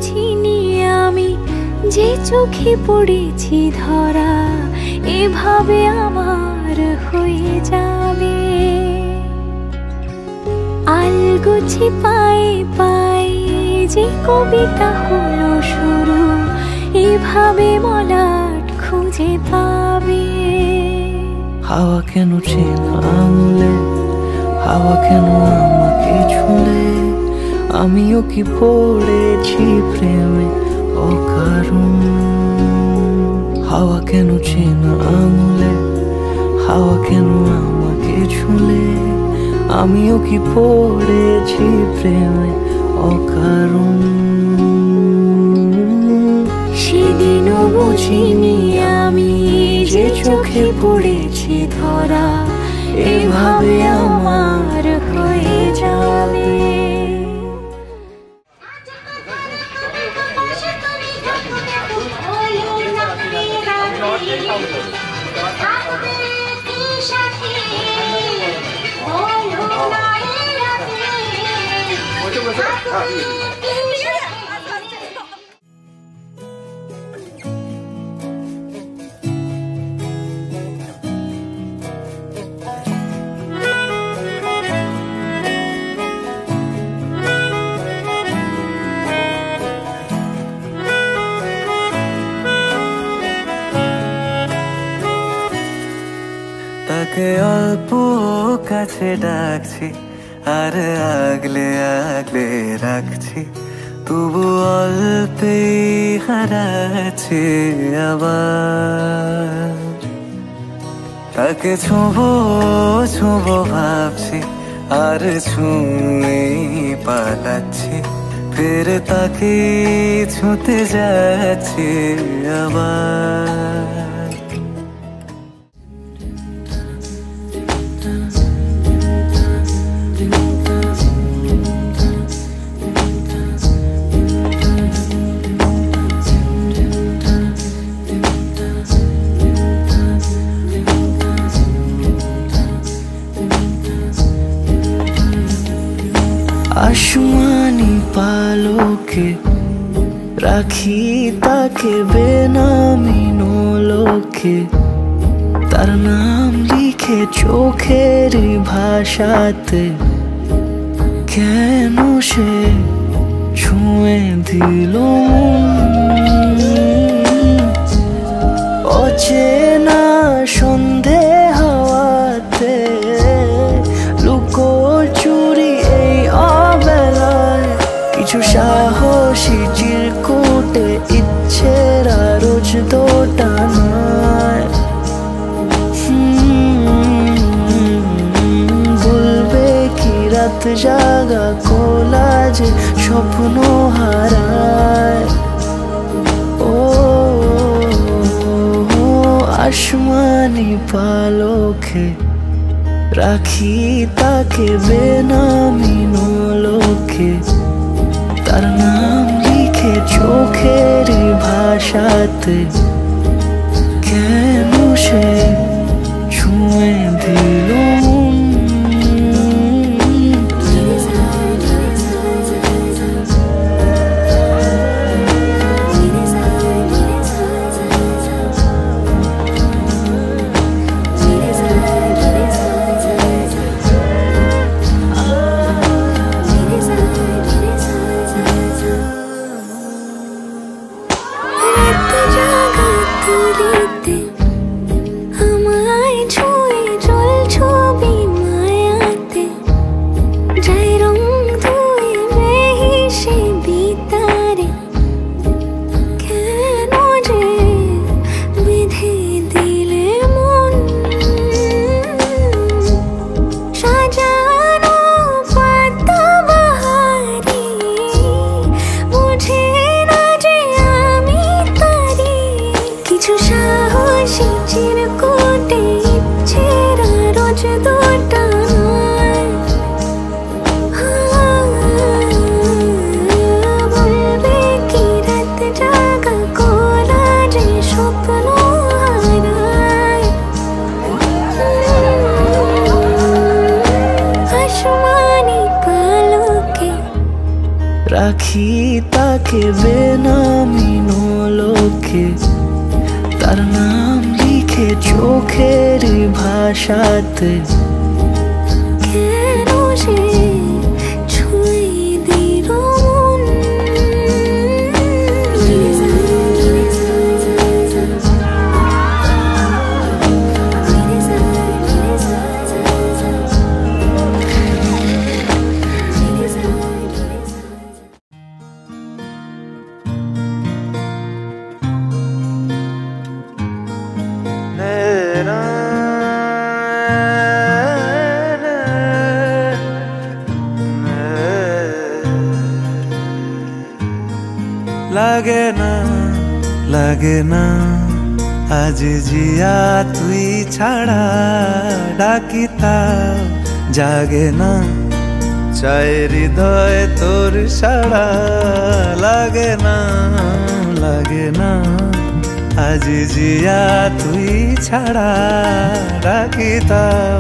বুঝিনি আমি যে চোখে পড়েছি ধরা এভাবে আমার হয়ে যাবে। আলগোছি পায়ে পায়ে যে কবিতা হলো শুরু এভাবে মলাট খুঁজে পাবে। হাওয়া কেন চেনা আঙুলে, হাওয়া কেন আমাকে ছুঁলে, আমিও কি পড়েছি প্রেমে অকারণ। হাওয়া কেন চেনা আঙুলে, হাওয়া কেন আমাকে ছুঁলে, আমিও কি পড়েছি প্রেমে অকারণ। সেদিনও বুঝিনি আমি যে চোখে পড়েছি ধরা এভাবে আমার হয়ে যাবে। তাকে অল্প কাছে ডাকছি আর আগলে আগলে রাখছি, তবু অল্পে হারাচ্ছি আবার। তাকে ছোঁবো ছোঁবো ভাবছি আর ছুঁয়ে পালাচ্ছি, ফের তাকে ছুঁতে যাচ্ছি আবার। আসমানি পালকে রাখি তাকে বেনামি নোলকে, তার নাম লিখে চোখের ভাষাতে, কেন সে ছুঁয়ে দিল অচেনা সন্ধে হাওয়াতে, লুকো চুরি এই অবেলায়, কিছু সাহসী চিরকুটে ইচ্ছের রোজ দোটানায়। বলবে কি রাত জাগা কোলা যে স্বপ্ন হারায়। ও আসমানি পালকে রাখি তাকে বেনামি নোলকে, তার নাম লিখে চোখের ভাষাতে, কেন সে ছুঁয়ে দিল রাখি তাকে বেনামি লোকে, তার নাম লিখে চোখের ভাষাতে। কেন সে ছুঁয়ে দিল মন, লাগে না লাগে না আজ জিয়া তুই ছাড়া, ডাকিতাম জাগে না চাই হৃদয় তোর সারা। লাগে না লাগে না আজ জিয়া তুই ছাড়া, ডাকিতাম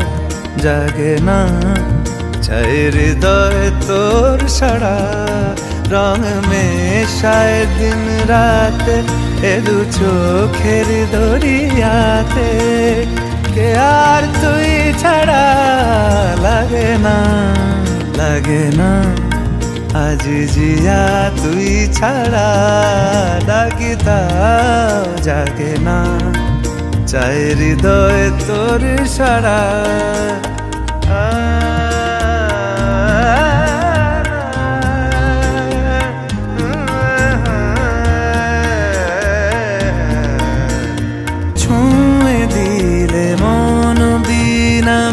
জাগে না চাই হৃদয় তোর সারা। রং মেশায় দিন রাত এ দু চোখের দরিয়াতে, কে আর তুই ছাড়া। লাগে না লাগে না আজ জিয়া তুই ছাড়া, ডাকিতাম জাগে না চাই হৃদয় তোর সারা।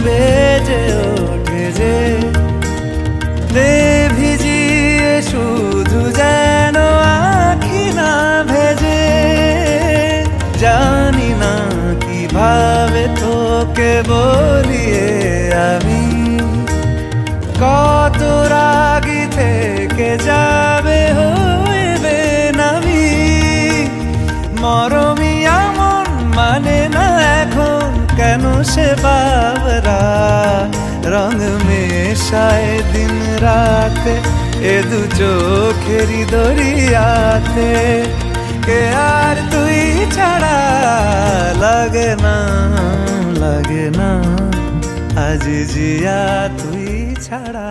বেজে ওঠে যে ভিজিয়ে শুধু যেন আখি না ভেজে। জানি না কিভাবে তোকে বলিয়ে আমি, কত রাগি থেকে যাবে হইবে নামি। মরমি এমন মানে না এখন কেন সে বাবরা, রং মেশায় দিন রাতে এ দু চোখেরি দরিয়াতে, কে আর তুই ছাড়া। লাগে না লাগে না আজ জিয়া তুই ছাড়া।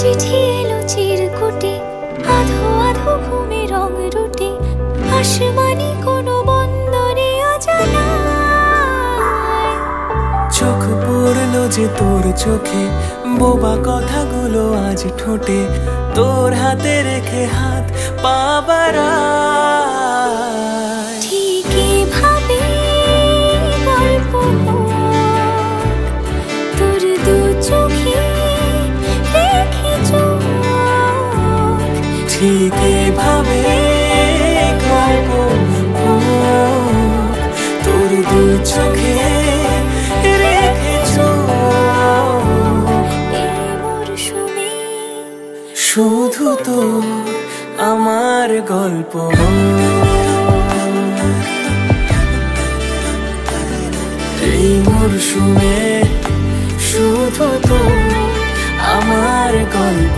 চিঠি এলো চিরকুটে, আধো আধো ঘুমে রং রুটে, আসমানি কোনো বন্দরে অজানা। চোখ পড়লো যে তোর চোখে, বোবা কথাগুলো আজ ঠোঁটে, তোর হাতে রেখে হাত পা বাড়ায়। ঠিকই ভাবে গল্প তোর দু চোখে রেখে চোখ, ঠিকই ভাবে গল্প তোর দু চোখে রেখে চোখ। এই মরশুমে শুধু তো আমার গল্প, এই মরশুমে শুধু তো আমার গল্প।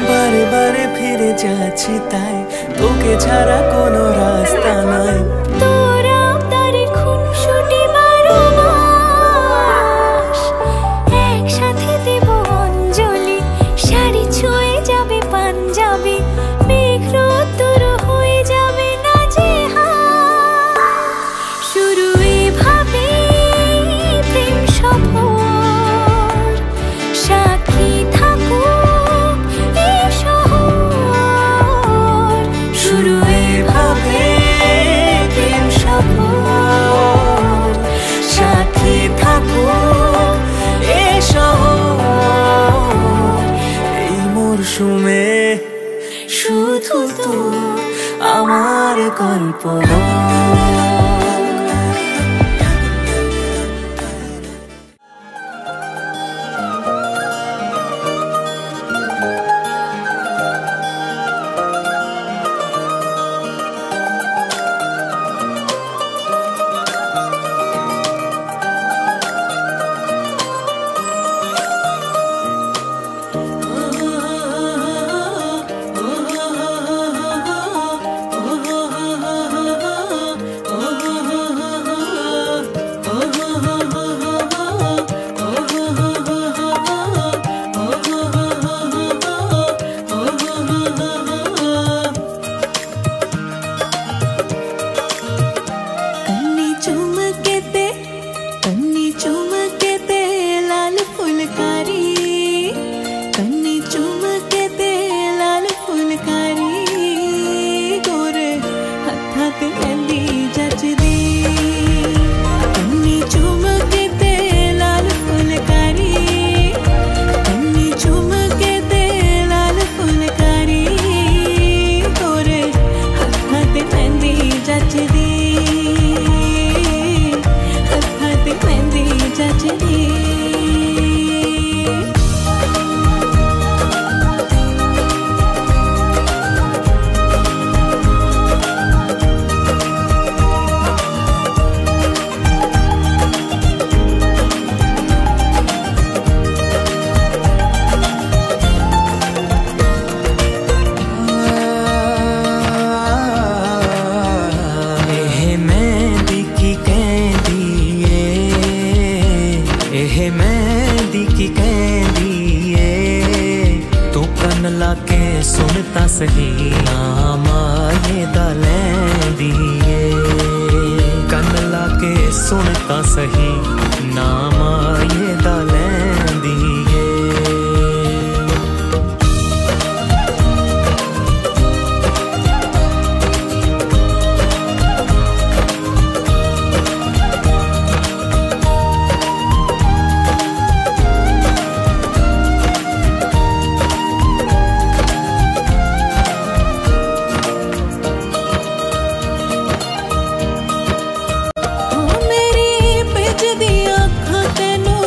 বারে বারে ফিরে যাচ্ছি তাই, তোকে ছাড়া কোনো রাস্তা নাই। তোরা তারে খুনসুটি 12 মাস, একসাথে দেব অঞ্জলি, শাড়ি ছুঁয়ে যাবে পাঞ্জাবি, মেঘ রোদ্দুর হয়ে যাবে না যে কল্পনা। सुनता सही नाम ये दलैंदिए कन लाके सुनता सही नाम ये दलैंदिए मेरी बिजदी अखां तेनू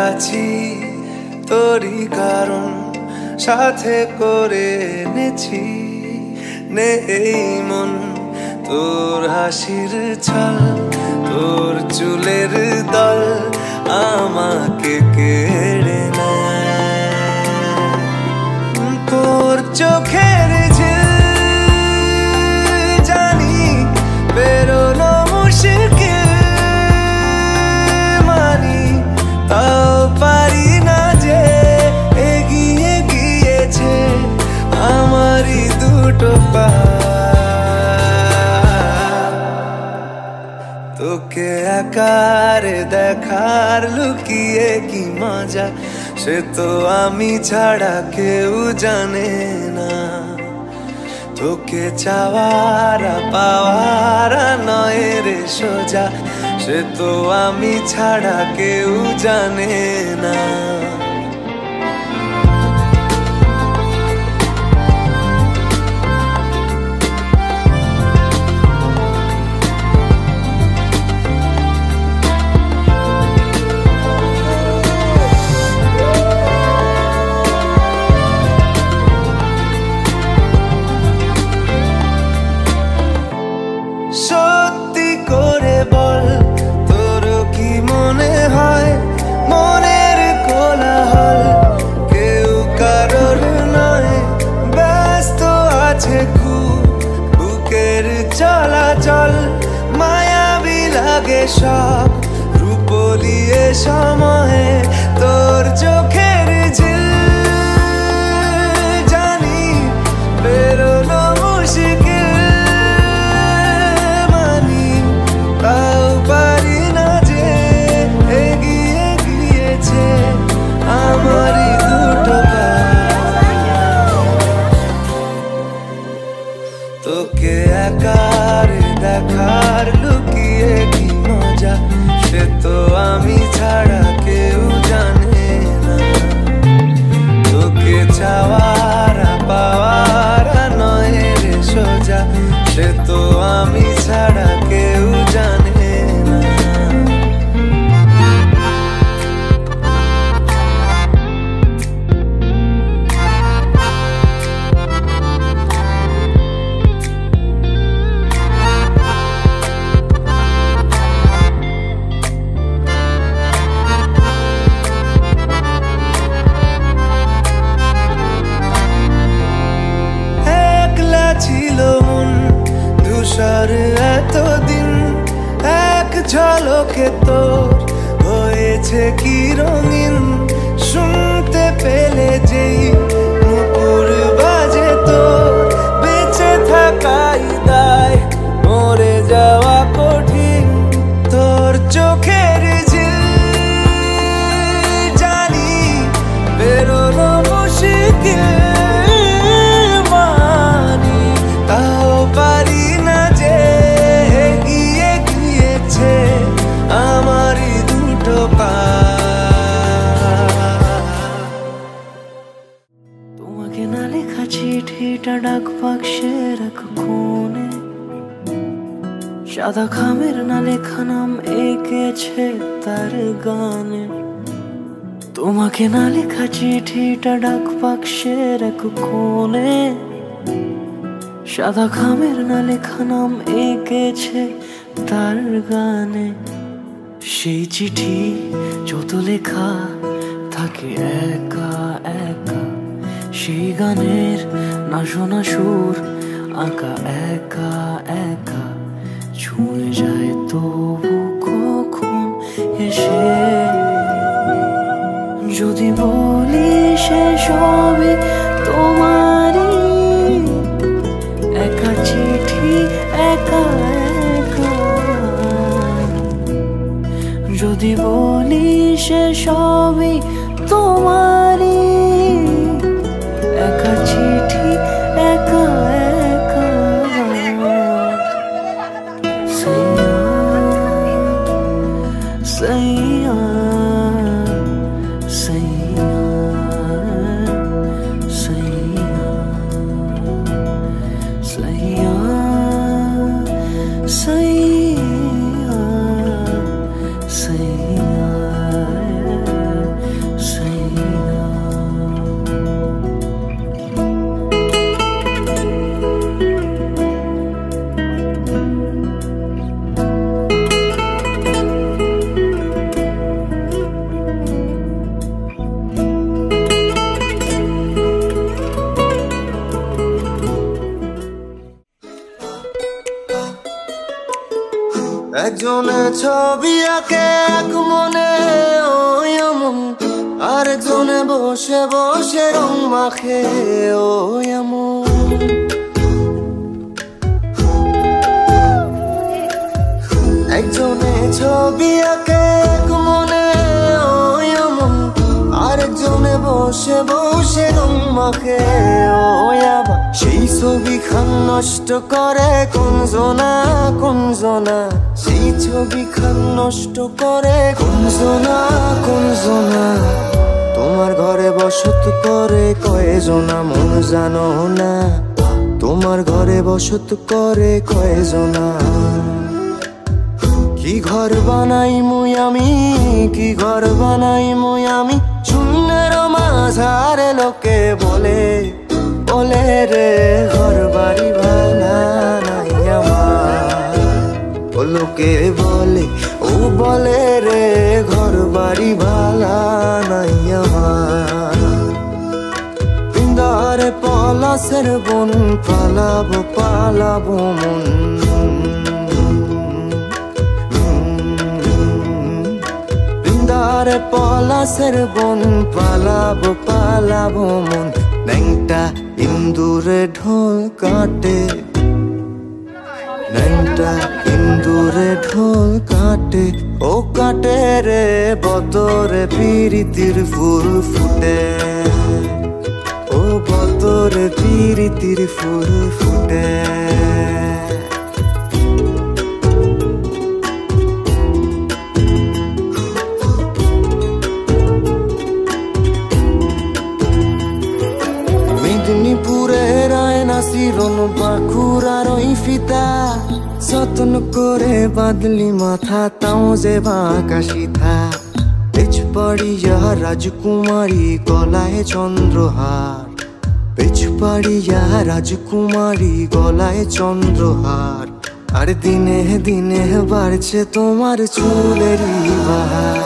আছি তোরই কারণ সাথে করে এনেছি নে এই মন তোর হাসির ছল তোর চুলের দল আমাকে কেড়ে নেয় তোর চোখের ঝিল জানি বেরোনো মুশকিল মানি তাও পারি না যে এগিয়ে গিয়েছে আমারই দুটো পা তোকে একারে দেখার লুকিয়ে কি মজা সে তো আমি ছাড়া কেউ জানে না তোকে চাওয়ারা পাওয়ারা নয় রে সোজা সে তো আমি ছাড়া কেউ জানে না সত্যি করে বল তোর কি মনে হয় মনের কোলাহল কেউ কারোর নয় ব্যস্ত আছে খুব বুকের চলাচল মায়াবী লাগে সব রূপলিয়ে সময়ে তোর চোখের ঝিল জানি বেরোনো মুশকিল তোকে একারে দেখার লুকিয়ে কি মজা সে তো আমি ছাড়া কেউ জানে না তোকে চাওয়ারা পাওয়ারা নয় রে সোজা সে তো আমি ছাড়া কেউ জানে না ছিল মন ধূসর এতদিন এক ঝলকে তোর হয়েছে কি রঙিন শুনতে পেলে যেই নুপুর বাজে তোর বেঁচে থাকাই দায় মরে যাওয়া কঠিন তোর চোখের ঝিল জানি বেরোনো মুশকিল তোমাকে না লেখা চিঠিটা ডাক বাক্সে রাখো কোণে সাদা খামের না লেখা নাম এঁকেছে তার গানে তোমাকে না লেখা চিঠিটা ডাক বাক্সে রাখো কোণে সাদা খামের না লেখা নাম এঁকেছে তার গানে সেই চিঠি যত লেখা থাকে একা একা সেই গানের না শোনা সুর আঁকা একা একা ছুঁয়ে যায় তবু কখন এসে যদি বলি সে সবই তোমারই একা চিঠি একা একা যদি বলি সে সবই তোমারই একা চিঠি একা একা সাইয়া সাইয়া সাইয়া সাইয়া সাইয়া সাইয়া একজনে ছবি আঁকে এক মনে ওই এমন, আরেকজনে বসে বসে রং মাখে ওই এমন। একজনে ছবি আঁকে এক মনে ওই এমন, আরেকজনে বসে বসে রং মাখে ওই আবার। সেই ছবিখান নষ্ট করে কোনজনা কোনজনা, সেই ছবিখান নষ্ট করে কোনজনা কোনজনা। তোমার ঘরে বসত করে কয়জনা মন জানো না, তোমার ঘরে বসত করে কয়জনা। কি ঘর বানাই মুই আমি, কি ঘর বানাই মুই আমি, শূন্যের মাঝারে লোকে বলে বলে রে ঘর বাড়ি ভাঙা নাই আমার। ও লোকে বলে, ও বলে রে ঘর বাড়ি ভাঙা নাই আমার। পিন্দারে পলাশের বন পালাবো পালাবো মন, পিন্দারে পলাশের বন পালাবো পালাবো মন। ন্যাংটা ইন্দুরে ঢোল কাটে, ন্যাংটা ইন্দুরে ঢোল কাটে, ও কাটে রে বতরে প্রীতির ফুল ফুটে, ও বতরে প্রীতির ফুল ফুটে। মেদিনীপুরের আয়না শিরন বাঁকুড়ার ওই ফিতা, যত্ন করে বাদলি মাথা তাও যে বাঁকা সিথা। পেছপাড়িয়া রাজকুমারী গলায় চন্দ্রহার, পেছপাড়িয়া রাজকুমারী গলায় চন্দ্রহার। আর দিনে দিনে বাড়ছে তোমার চুলেরই বাহার,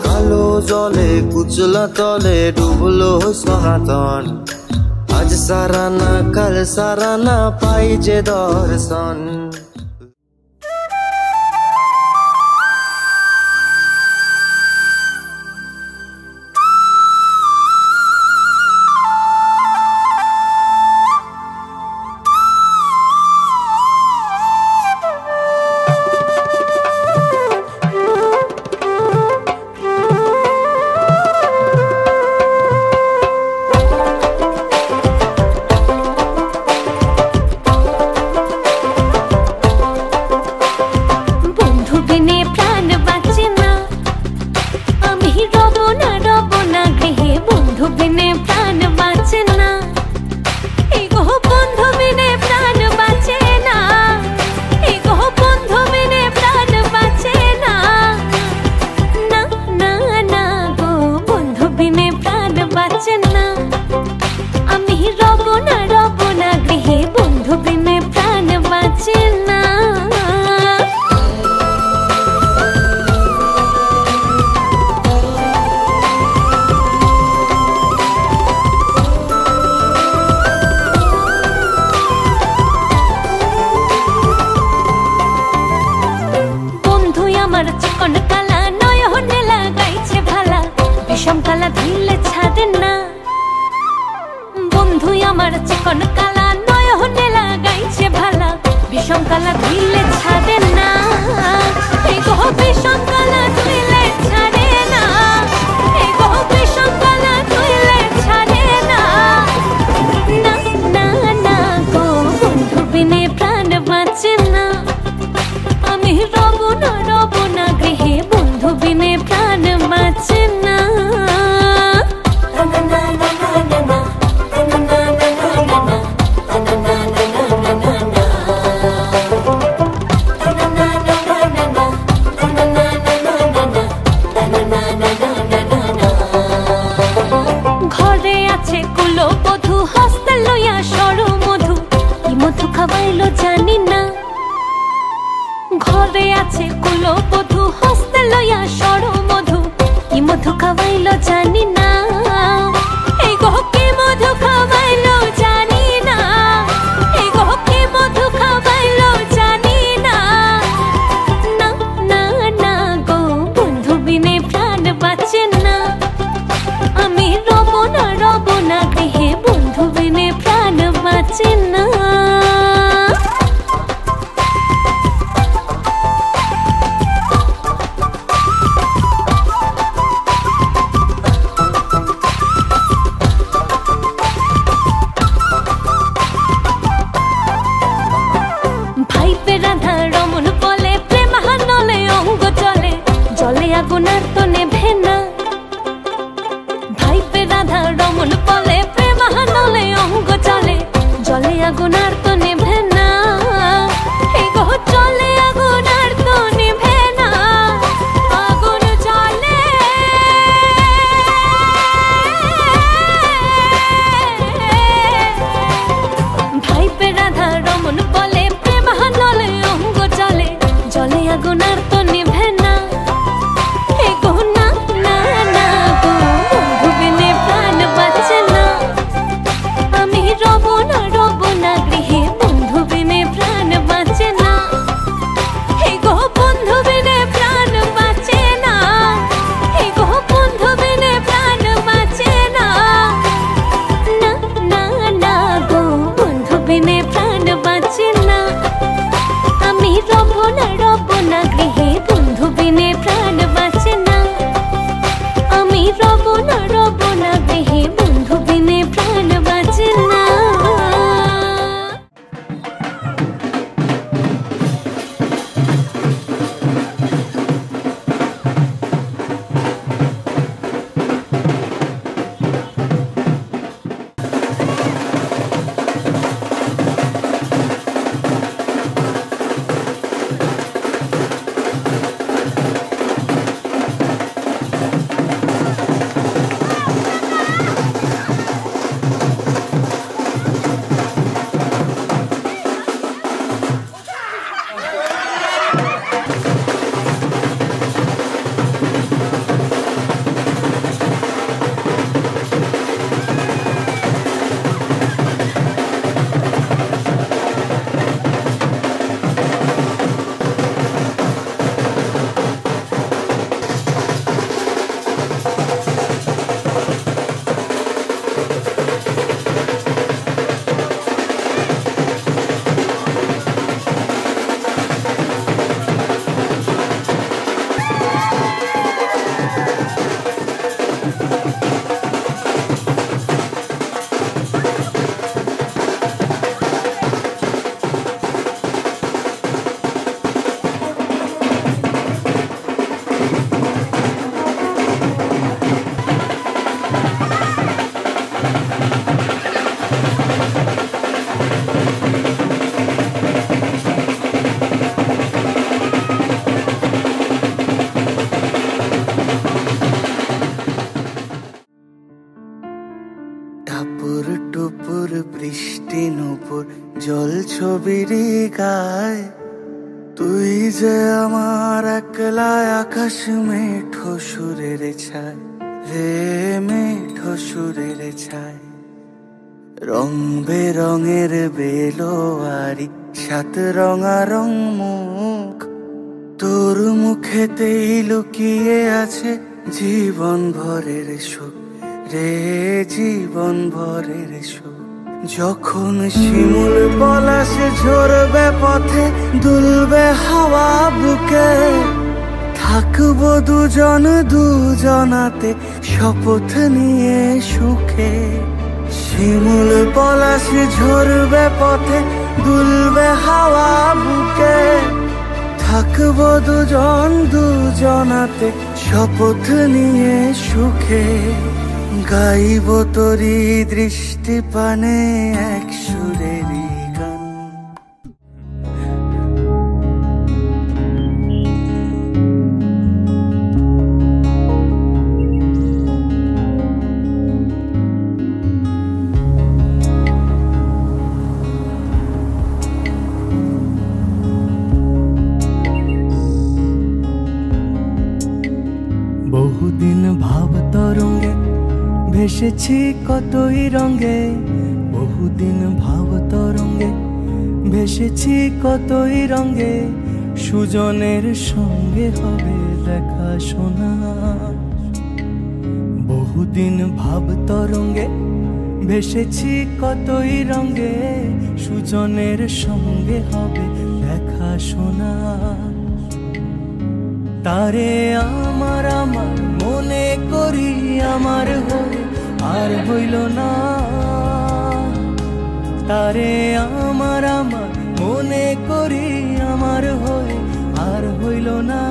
কালো জলে কুচলা তলে ডুবলো সনাতন। আজ সারানা কাল সারানা পাই যে দর্শন। না না, আমি রব না গৃহে, বন্ধু বিনে প্রাণ বাঁচে না। আগুন আর তো নেভে না, ভাইপে রাধা রমন বলে প্রেম নলে অঙ্গ চলে, জলে আগুন আর তো নেভে না, এই গো চলে আগুন আর তো নেভে না, আগুন জ্বলে ভাইপে রাধা রমন বলে প্রেম নলে অঙ্গ চলে, জলে আগুন আর তো নেভে না। রব না গৃহে, বন্ধু বিনে প্রাণ বাঁচে না, হে গো বন্ধু বিনে প্রাণ বাঁচে না, হে গো বন্ধু বিনে প্রাণ বাঁচে না, না না না গো বন্ধু বিনে প্রাণ বাঁচে না, আমি রব না গৃহে, বন্ধু বিনে প্রাণ বাঁচে না, আমি রব না গৃহে, বন্ধু বিনে প্রাণ বাঁচে না। টাপুর টুপুর বৃষ্টি নুপুর জল ছবির গায়, তুই যে আমার একলা আকাশ মেঠো সুরের ছায় রে, মেঠো সুরের ছায়, রং বেরঙের বেলোয়ারি সাত রঙারং মুখ, তোর মুখেতেই লুকিয়ে আছে জীবন ভরের সুখ রে, জীবন ভরের সুখ। যখন শিমুল পলাশ ঝরবে পথে, দুলবে হাওয়া বুকে, থাকবো দুজন দুজনাতে শপথ নিয়ে সুখে। শিমুল পলাশ ঝরবে পথে, দুলবে হাওয়া বুকে, থাকবো দুজন দুজনাতে শপথ নিয়ে সুখে। গাইব তোরি দৃষ্টি পানে এক সুরেরই গান। বহুদিন ভাব তরঙ্গে ভেসেছি কতই রঙে, বহুদিন ভাব তরঙ্গে ভেসেছি কতই রঙে, সুজনের সঙ্গে হবে দেখা শোনা। বহুদিন ভাব তরঙ্গে ভেসেছি কতই রঙে, সুজনের সঙ্গে হবে দেখা শোনা। তারে আমার আমার মনে করি আমার হয়ে আর হইল না। তারে আমার আমার মনে করি আমার হয়ে আর হইল না।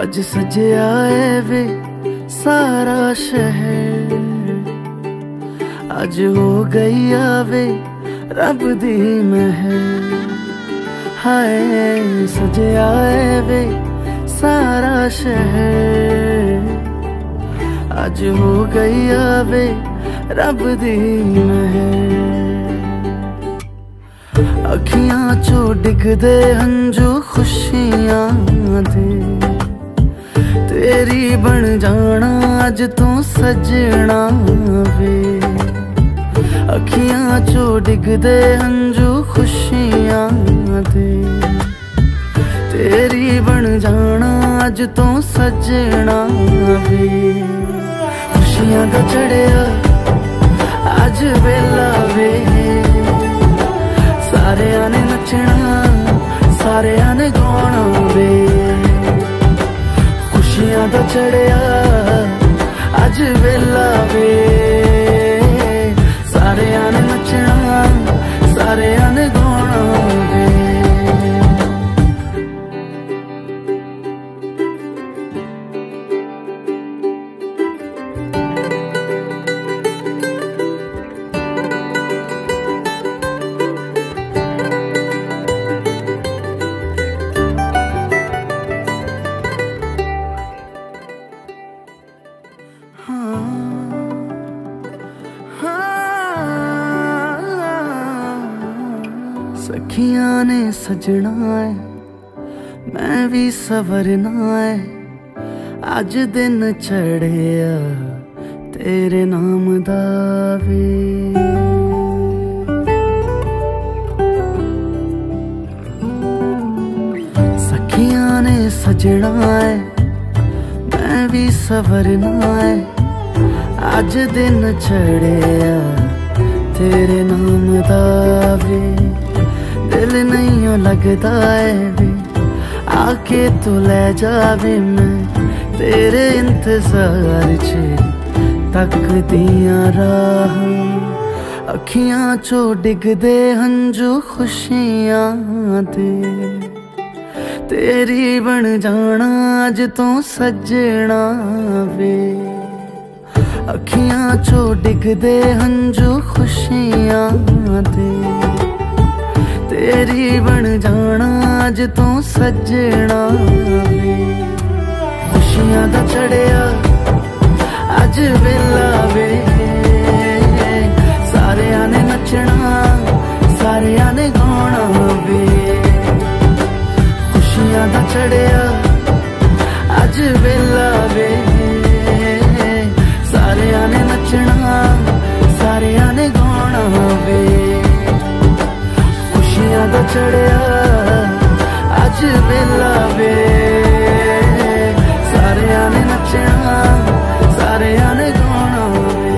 आज सजया है वे सारा शहर, आज हो गई आवे रब दी महर। हाय सजया है वे सारा शहर, आज हो गई आवे रब दी महर। अखियां चो डिगदे हंजू खुशियां दे, तेरी बन जाना अज तू सजना वे। अखियां चो डिगदे हंजू खुशियां दे, तेरी बन जाना अज तू सजना वे। खुशियां दा चढ़िया अज वेला वे, सारेयां ने नचना सारेयां ने गाना वे। खुशियां दा चढ़िया अज वेला वे, सारेयां ने नचना सारेयां ने गाना वे। सखियां ने सजना है मैं भी सवरना है, अज दिन चढ़िया तेरे नाम दा वे। सखियां ने सजना है मैं भी सवरना है, अज दिन चढ़िया तेरे नाम दा वे। दिल नहीं लगता है वे आके तू ले जावे, मैं तेरे इंतजार च तक दिया राह। अखियां चो डिगदे हंजू खुशियां दे, तेरी बन जाना अज तू सजना वे। अखियां चो डिगदे हंजू खुशियां दे, तेरी बन जाना अज तू सजना वे। खुशियां दा चढ़िया अज वेला वे, सारेयां ने नचना सारेयां ने गाना वे। खुशियां दा चढ़िया अज वेला वे, सारेयां ने नचना सारेयां ने गाना वे। खुशियां दा चढ़िया अज वेला वे, सारेयां ने नचना सारेयां ने गाना वे।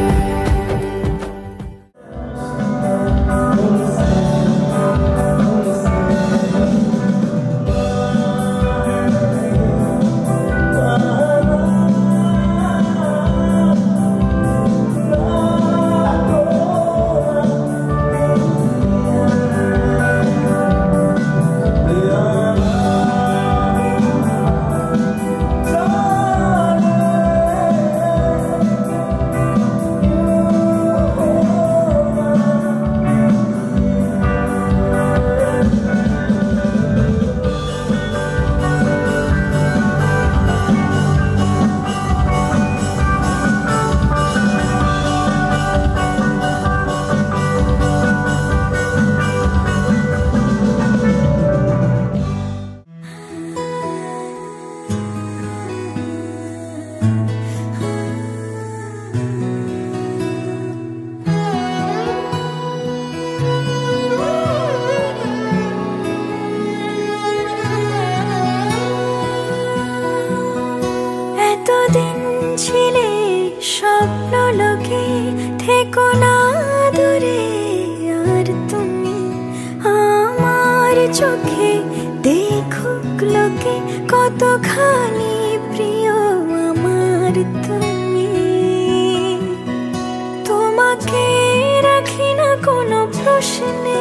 চোখে দেখুক লোকে কতখানি প্রিয় আমার তুমি। তোমাকে রাখি না কোনো প্রশ্নে,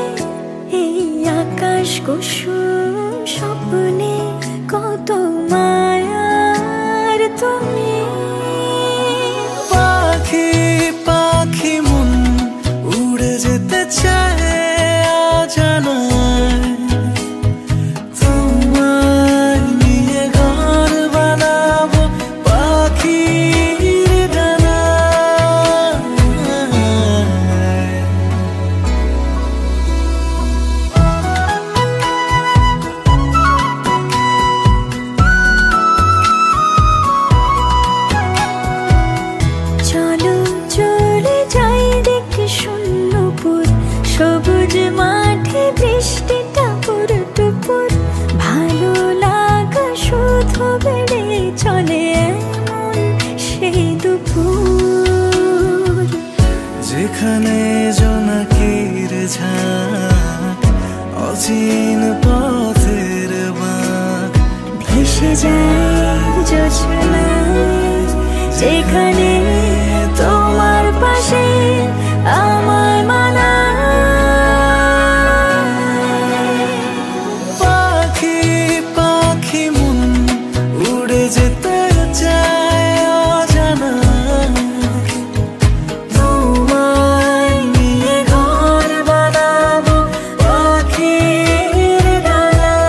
এই আকাশ কুসুম স্বপ্নে কত মায়ার তুমি। পাখি পাখি মন উড়ে যেতে চায় অজানায়, তোমায় নিয়ে ঘর বানাবো পাখির ডানায়। চলো চলে যাই দেখে শূন্যপুর, সবুজ মাঠে বৃষ্টিটা পুরটুপুর, ভালো লাগা শুধু বেড়ে চলে এমন সেই দুপুর। যেখানে জোনাকির ঝাঁক, অচিন পথের বাঁক, ভেসে যায় জোছনায়, যেখানে তোমার পাশে আমার মানায়। পাখি পাখি মন উড়ে যেতে চায় অজানায়, তোমায় নিয়ে ঘর বানাবো পাখির ডানায়।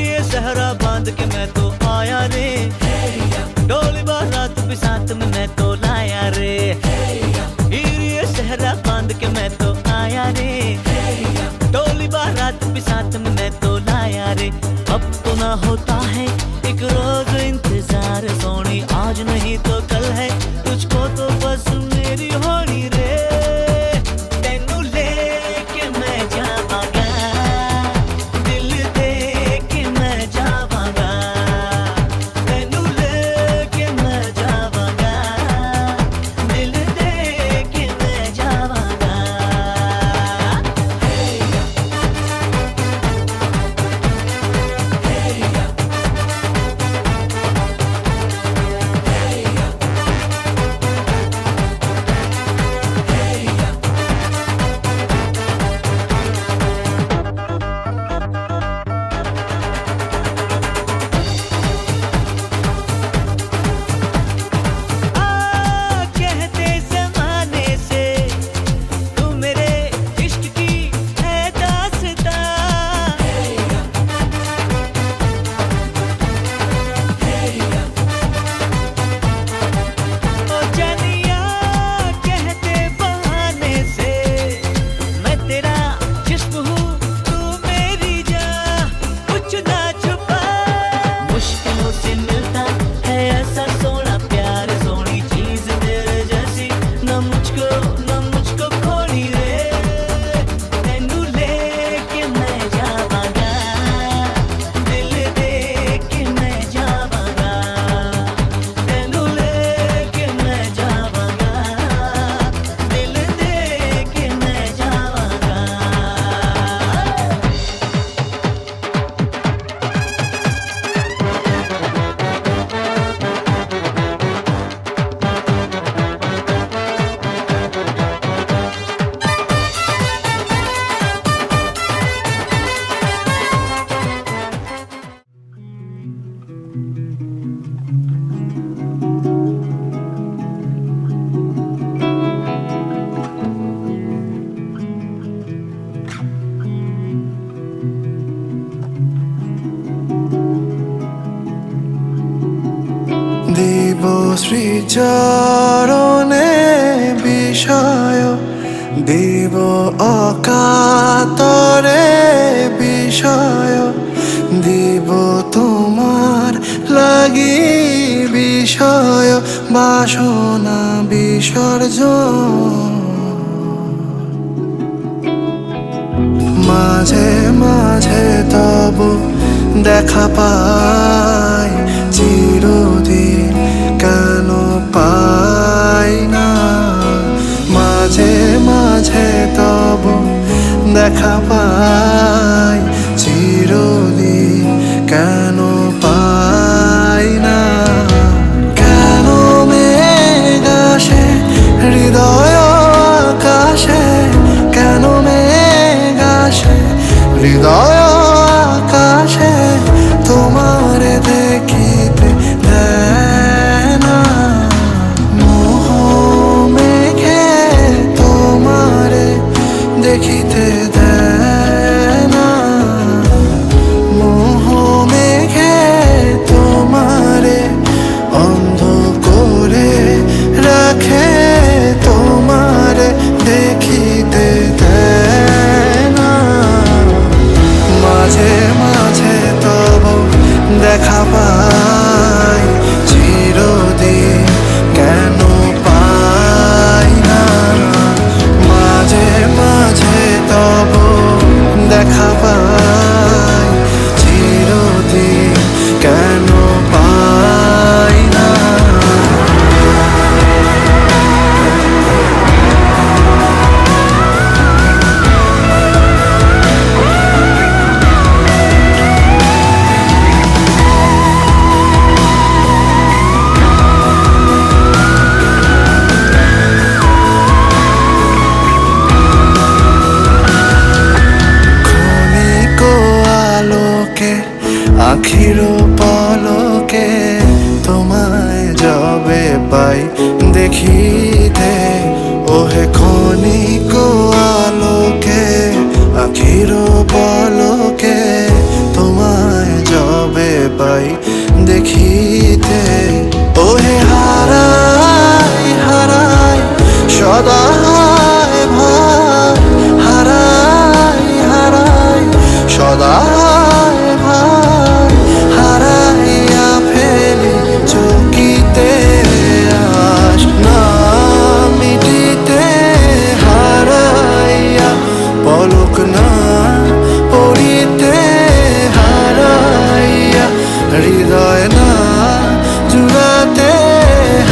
ये सहरा बांध के मैं तो आया रे, डोली बारात भी साथ में मैं तो लाया रे। ये सहरा बांध के मैं तो आया रे, डोली बारात भी साथ में मैं तो लाया रे। अब तो ना होता है एक रोज इंतजार सोनी, आज नहीं तो कल है तुझको तो बस मेरी होनी रे। तेनू लेके मैं जावांगा, दिल दे के मैं जावांगा, तेनू लेके मैं जावांगा, दिल दे के मैं जावांगा। कहते ज़माने से तू मेरे इश्क की है दास्तां, ओ जानिया कहते बहाने से मैं तेरा जिस्म हूँ तू मेरी जान, कुछ ना छुपा। मुश्किलों से मिलता है ऐसा सोना प्यार, सोनी चीज तेरे जैसी न मुझको खोनी रे। तेनू लेके मैं जावांगा, दिल दे के मैं जावांगा, तेनू लेके मैं जावांगा, दिल दे के मैं जावांगा। দেবশ্রী চরণে বিষয় দেব অকাতরে বিষয়, দেব তোমার লাগি বিষয় বাসনা বিসর্জন। মাঝে মাঝে তব দেখা পাই, চিরদিন কেন পাই না। মাঝে মাঝে তব দেখা পাই, চিরদিন কেন পাই না। কেন মেঘ আসে হৃদয় আকাশে, কেন মেঘ আসে হৃদয় আকাশে, তোমারে দেখিতে দেয় না। মোহ মেঘে তোমারে দেখিতে দেয় না। মোহ মেঘে তোমারে অন্ধ করে রাখে, তোমারে দেখিতে দেয় না। মাঝে মাঝে তব দেখা পাই, চিরদিন কেন পাই না। মাঝে মাঝে তব দেখা পাই, চিরদিন কেন পাই না। আখির পলকে তোমায় যবে পাই দেখিতে, ওহে ক্ষণিক আলোকে আখির পলকে তোমায় যবে পাই দেখিতে। ওহে হারাই হারাই সদা ভাই, হারাই হারাই সদা হারাইয়া ফেলি চকিতে আস না মিটিতে, হারাইয়া পলক না পড়িতে, হারাইয়া হৃদয় না জুড়াতে,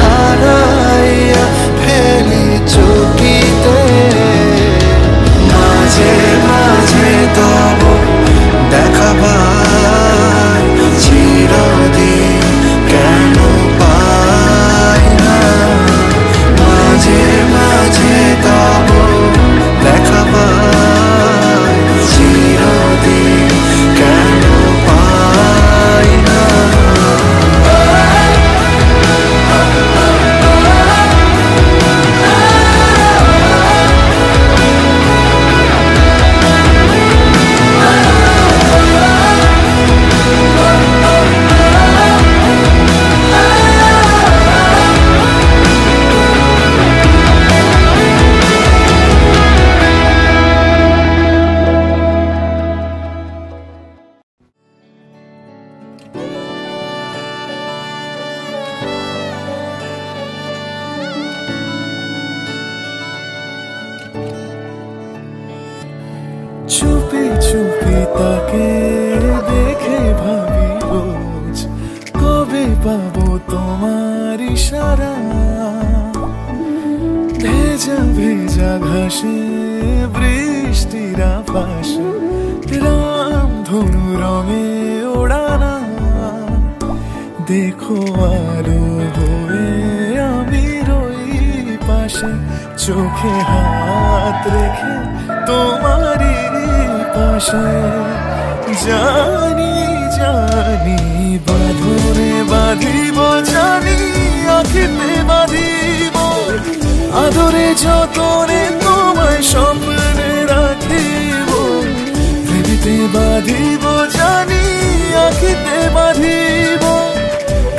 হারাইয়া ফেলি চকিতে। মাঝে মাঝে তব দেখা পাই, চিরদিন কেন পাই না। মাঝে মাঝে তব দেখা পাই, চিরদিন কেন পাই না। চুপি চুপি তাকে দেখে ভাবি রোজ, কবে পাবো তোমার ইশারা। ভেজা ভেজা ঘাসে বৃষ্টির আভাসে, রামধনু রঙে ওড়ানা। দেখো আলো হয়ে আমি রই পাশে, চোখে হাত রেখে তোমারই পাশে। জানি জানি বাঁধনে বাঁধিব, জানি আঁখিতে বাঁধিব, আদরে যতনে তোমায় স্বপ্নে রাখিব। প্রেমেতে বাঁধিব, জানি আঁখিতে বাঁধিব,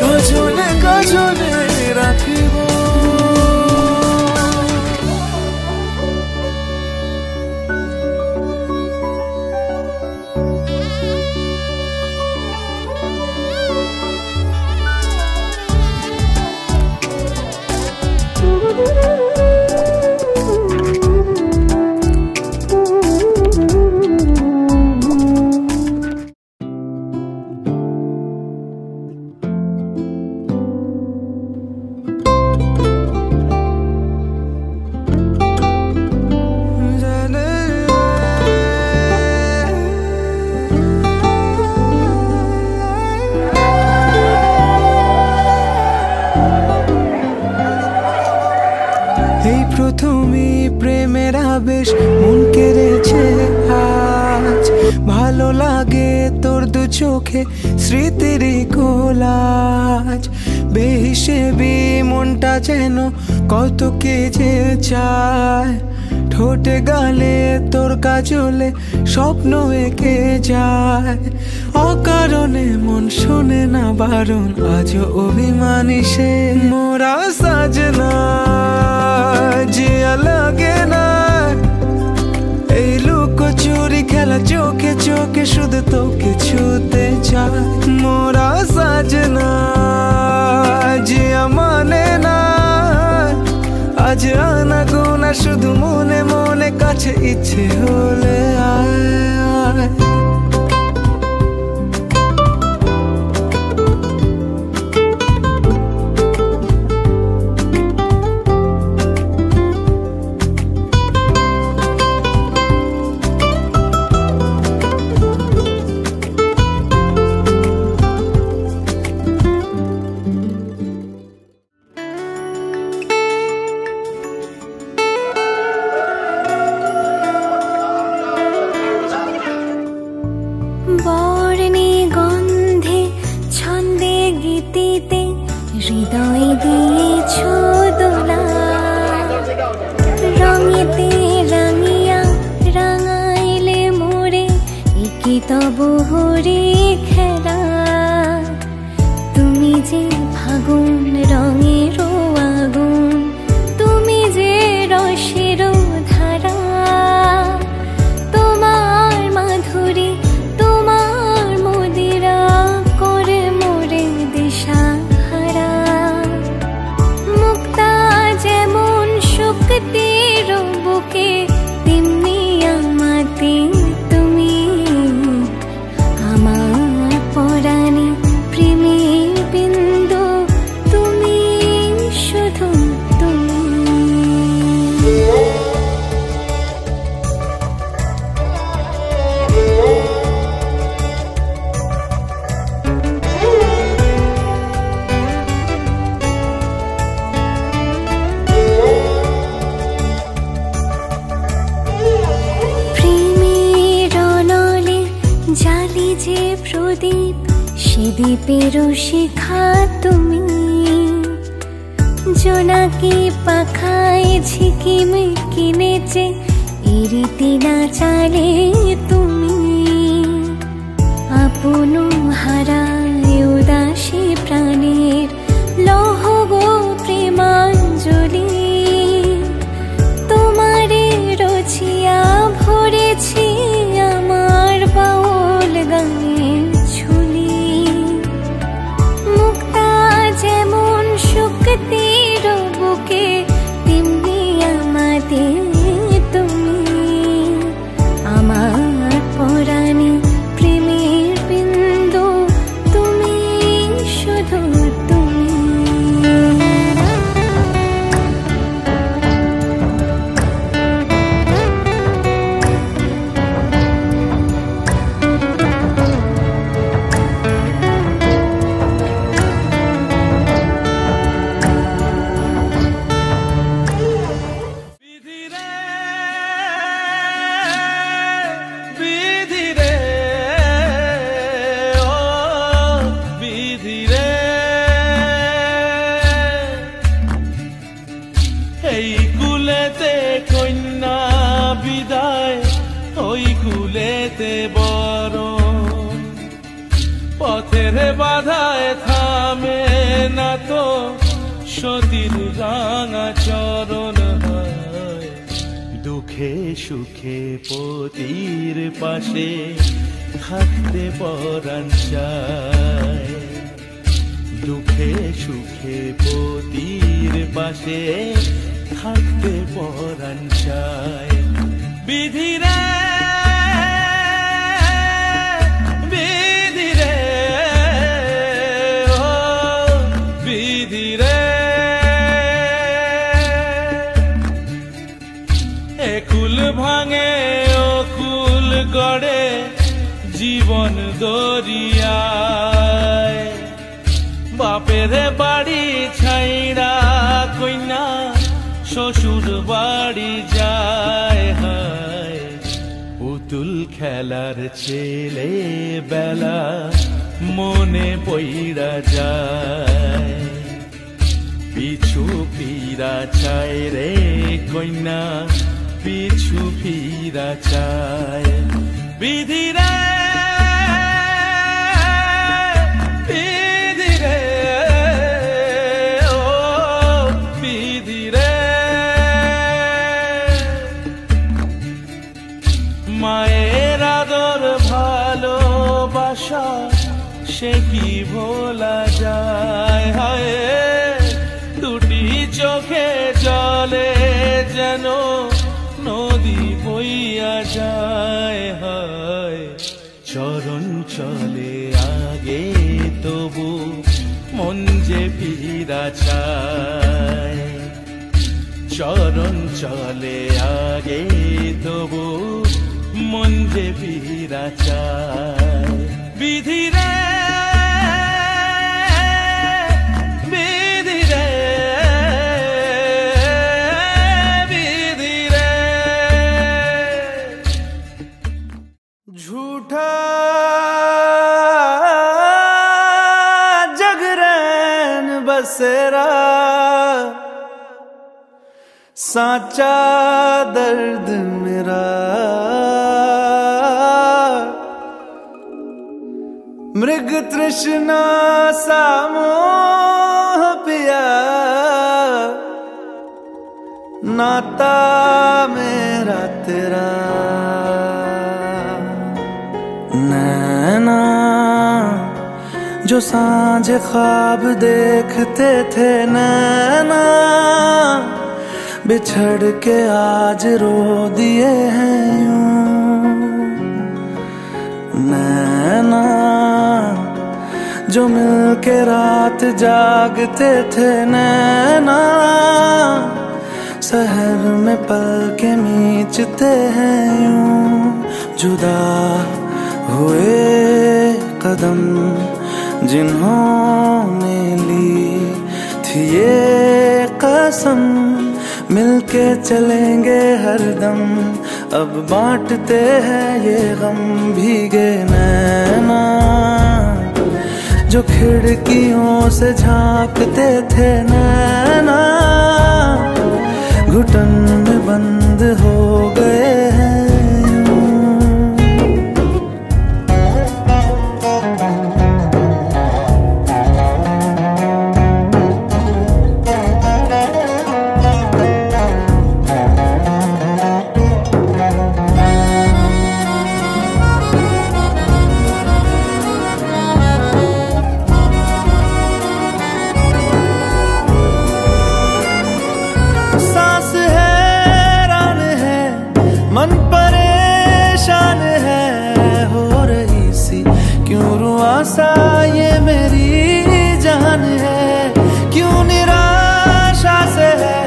কাজলে কাজলে রাখিব। বেশ মন কেড়েছে আজ, ভালো লাগে তোর দু চোখে স্মৃতির কোলাজ। বেহিসেবি মনটা যেন কত কে যে চায়, ঠোঁটে গালে তোর কাজলে স্বপ্ন এঁকে যায়। অকারণে মন শোনে না বারণ, আজও অভিমানী সে মোরা সাজনা জিয়া লাগে না। এই লুকোচুরি খেলা চোখে চোখে শুধু তোকে ছুতে চায়। মোরা সাজনা জিয়া মানে না, আজ আনা গোনা শুধু মনে মনে, কাছে ইচ্ছে হলে আয় আয়। বর্ণে গন্ধে ছন্দে গীতিতে হৃদয় দিয়েছ দোলা, রঙেতে রাঙিয়া রাঙাইলে মোরে একি তবু হরে খেলা। তুমি যে ফাগুন রঙের আগুন, তুমি যে রসের ধারা, তোমার মাধুরী তোমার মদিরা করে মোরে দিশাহারা। মুক্তা যেমন শক্তির বুকে, তেমনি আমাতে তুমি। আমার পরাণে প্রেমের বিন্দু, তুমি শুধু তুমি। প্রেমের অনলে জালি যে প্রদীপ, সে দ্বীপের শিখা তুমি। জোনাকি পাখায় ঝিকিমিকি নেচে ইরিতি না চালে তুমি। আপন হারায় উদাসী প্রাণের লহ গো প্রেমাঞ্জলি। তোমারে রচিয়া ভরেছি আমার বাউল গানের ঝুলি। মুক্তা যেমন শক্তির বুকে, তেমনি আমাদের তুমি। আমার পরাণে প্রেমের বিন্দু, তুমি শুধু তুমি। এই কুলেতে কন্যা বিদায়, ওই কুলেতে বরণ। পথের বাধায় থামে না তো সতীর রাঙা চরণ। দুঃখে সুখে পতির পাশে থাকতে পরাণ চায়। দুঃখে সুখে পতির পাশে থাকতে পরাণ চায়। বিধিরে বিধিরে ও বিধিরে, একুল ভাঙে ও কুল গড়ে জীবন দরিয়ায়। বাপের বাড়ি ছাইড়া কইনা শ্বশুর বাড়ি যায়। খেলার ছেলে বেলা মনে পইরা যায় পিছু ফিরা চায় রে কন্যা পিছু ফিরা চায় বিধিরে বিধিরে ও বিধিরে মায়ের আদর ভালোবাসা সে কি ভোলা যায় হায় দুটি চোখে জলে যেন নদী বইয়া যায় হায় চরণ চলে আগে তবু মন যে ফিরা চায় চরণ চলে আগে তবু মন যে ফিরা চায় বিধিরে বিধিরে বিধিরে झूठा जगरैन बसेरा साचा दर्द मेरा मृग तृष्णा सा मोह पिया नाता मेरा तेरा नैना जो सांझ ख्वाब देखते थे नैना बिछड़ के आज रो दिए हैं यूं नैना जो मिल के रात जागते थे नैना शहर में पल के मीचते हैं यूं जुदा हुए कदम जिन्होंने ली थी ये कसम मिलके चलेंगे हरदम अब बांटते हैं ये गम भीगे नैना जो खिड़कियों से झांकते थे नैना घुटन में बंद हो गए हैं मन परेशान है हो रही सी क्यों रुआसा ये मेरी जान है क्यों निराशा से है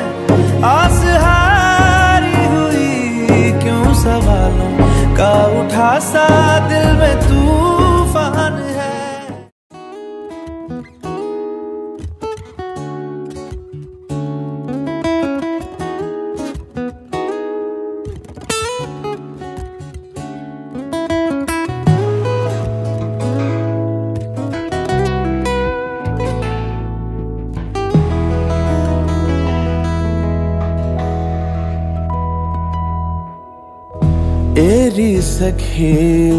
आस हारी हुई क्यों सवालों का उठा सा दिल में तूफान है एरी सखी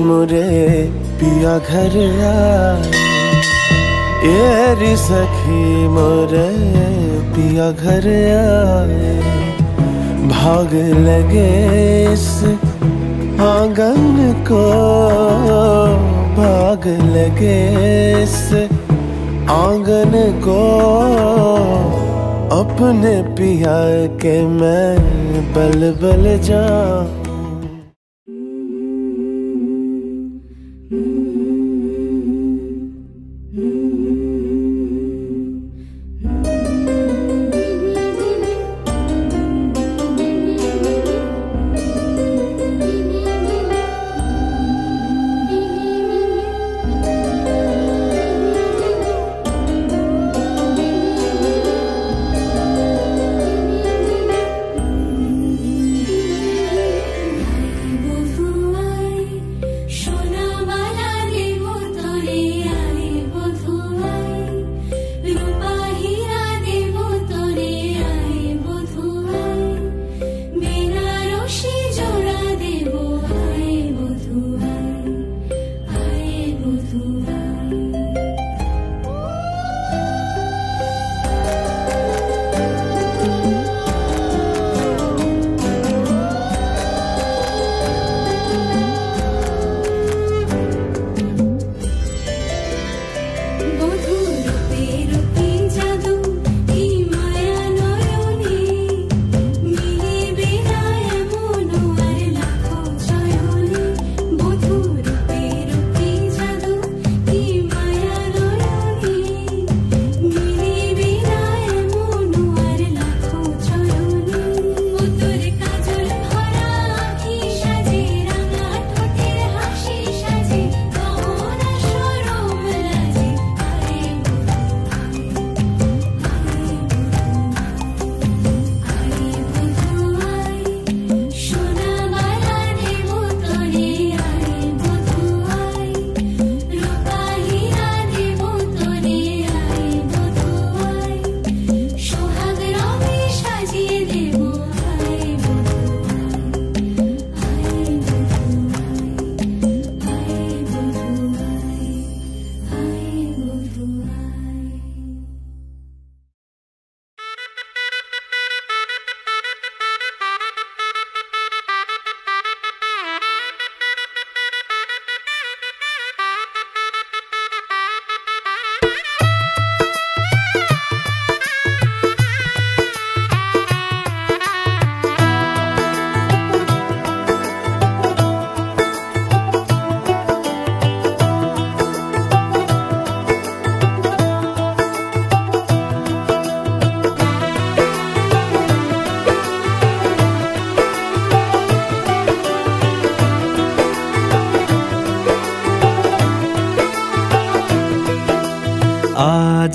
मुरे पिया घर आए एरी सखी मुरे पिया घर आए भाग लगे इस आंगन को भाग लगे इस आंगन को अपने पिया के मैं बल बल जाऊं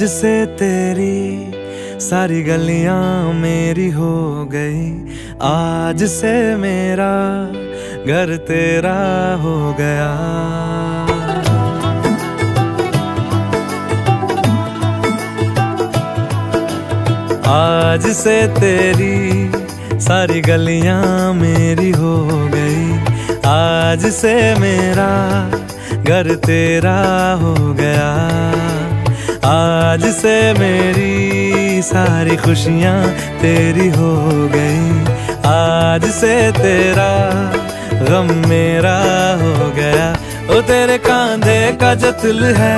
आज से तेरी सारी गलियां मेरी हो गई, आज से मेरा घर तेरा हो गया। आज से तेरी सारी गलियां मेरी हो गई, आज से मेरा घर तेरा हो गया। आज से मेरी सारी खुशियां तेरी हो गई, आज से तेरा गम मेरा हो गया। ओ तेरे कांधे का जो दिल है,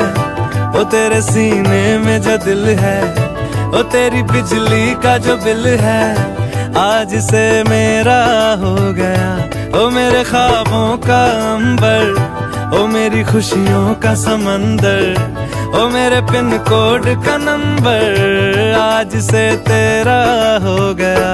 ओ तेरे सीने में जो दिल है, ओ तेरी बिजली का जो बिल है, आज से मेरा हो गया। ओ मेरे ख्वाबों का अंबर, ओ मेरी खुशियों का समंदर, ओ मेरे पिन कोड का नंबर, आज से तेरा हो गया।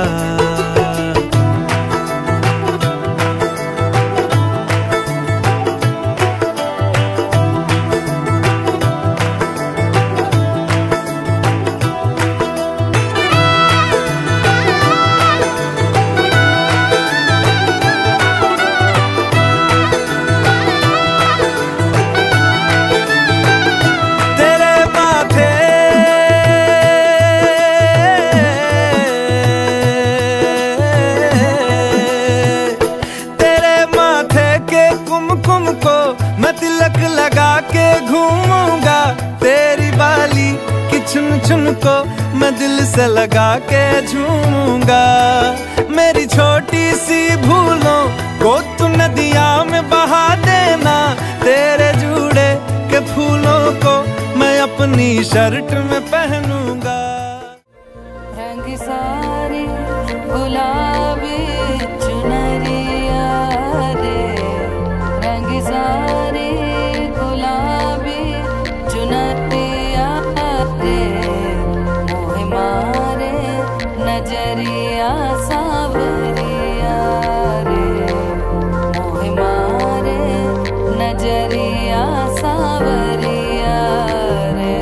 लगा के घूमूंगा, तेरी बाली की चुन चुन को मैं दिल से लगा के झूमूंगा। मेरी छोटी सी भूलों को तू नदिया में बहा देना, तेरे जूड़े के फूलों को मैं अपनी शर्ट में पहनूंगा। रंग सारी गुलाबी चुनरिया रे, रंग सारी गुलाबी चुनरिया रे, मोह मारे नजरिया सावरिया रे, मोह मारे नजरिया सावरिया रे।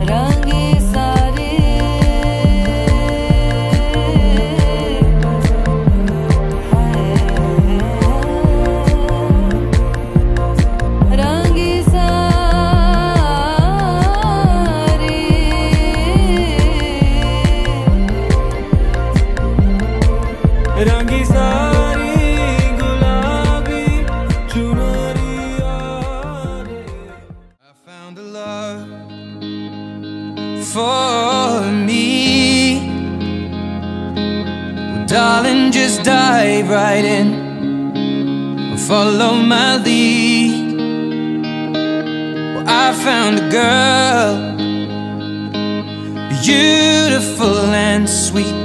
रंगी सारी रंगी सारी रंगी सारी गुलाबी चुनरिया रे। I found a love for me. Well, darling, just dive right in and follow my lead. Well, I found a girl, beautiful and sweet.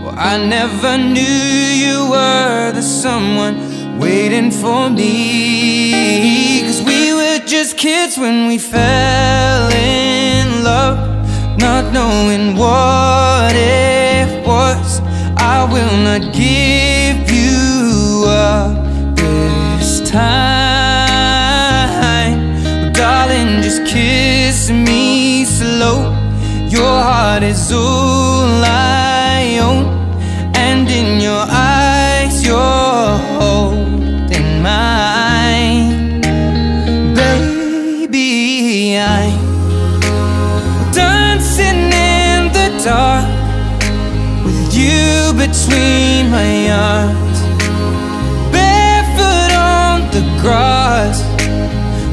Well, I never knew you were the someone waiting for me. 'Cause we were just kids when we fell in love, not knowing what it was. I will not give you up this time. Darling, just kiss me slow. Your heart is all I own, and in your eyes you're holding mine. Baby, I'm dancing in the dark with you between my arms, barefoot on the grass,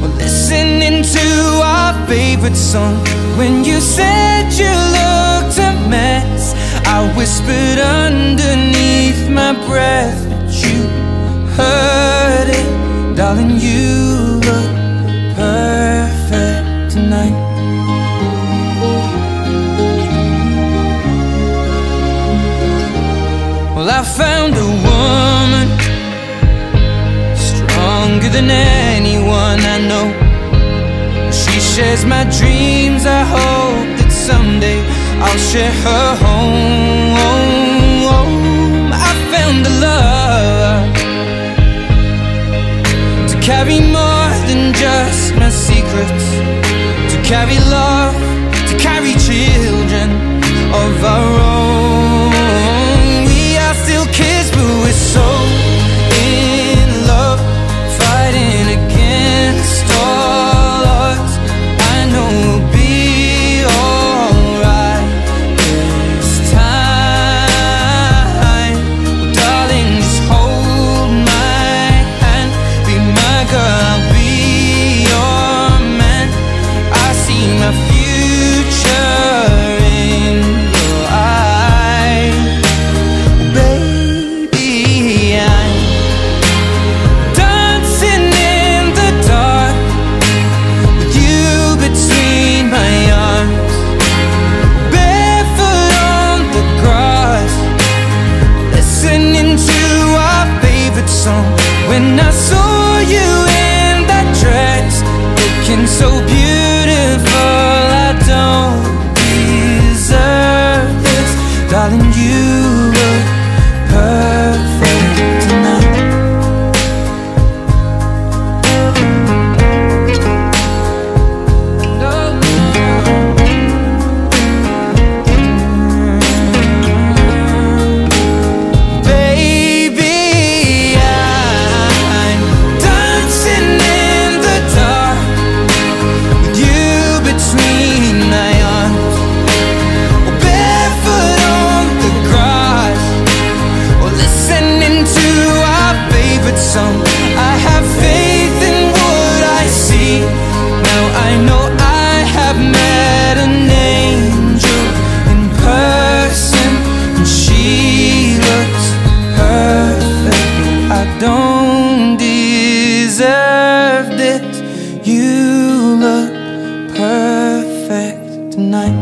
we're listening to our favorite song. When you said you looked a mess, I whispered underneath my breath, but you heard it. Darling, you look perfect tonight. Well, I found a woman stronger than anyone I know. She shares my dreams. I hope that someday I'll share her home. I found a love carry more than just my secrets, to carry love, to carry children of our own. We are still kids, but we're so in love, fighting against all odds. I know we'll be alright this time. Well, darling, just hold my hand, be my girl, I'll be your man. I see my future in your eyes. Baby, I'm dancing in the dark with you between my arms, barefoot on the grass, listening to our favorite song. When I saw you in that dress, looking so beautiful, I don't deserve this. Darling, you look perfect tonight. Baby, I'm dancing in the dark with you between my arms, or barefoot on the grass, or listening to our favorite song. I have faith in what I see. Now I know I have met an angel in person, and she looks perfect. I don't deserve this. You look perfect tonight.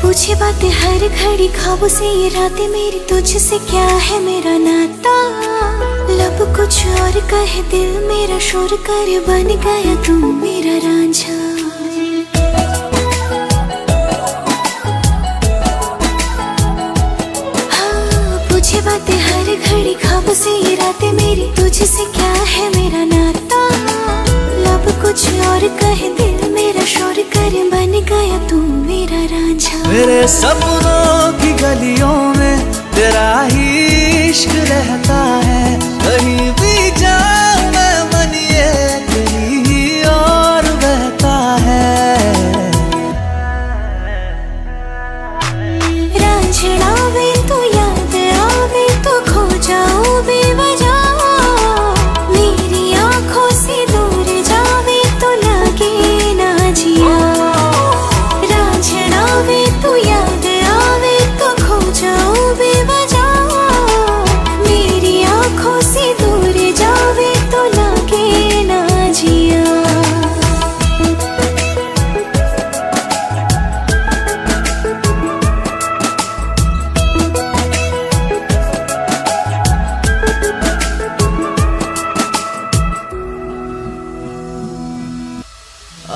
पूछे बातें हर घड़ी ख्वाबों से, ये रातें मेरी तुझसे, क्या है मेरा नाता। लब कुछ और कहे, दिल मेरा शोर करे, बन गया तू मेरा रांझा। हाँ, पूछे बातें हर घड़ी ख्वाबों से, ये रातें मेरी तुझसे, क्या है मेरा नाता। लब कुछ और कहे, दिल मेरा शोर करे, बन गया तू मेरा रांझा। मेरे सपनों की गलियों में तेरा ही इश्क रहता है, कहीं भी जाऊं मैं मन ये तेरी ही और बहता है। रांझना वे तू याद आवे तो खो जाऊं बेवजह, मेरी आंखों से दूर जावे तो लगे ना जिया। रांझना वे तू याद आवे तो खो जाऊं बेवजह, मेरी आंखों से दूर जावे तो लगे ना जिया।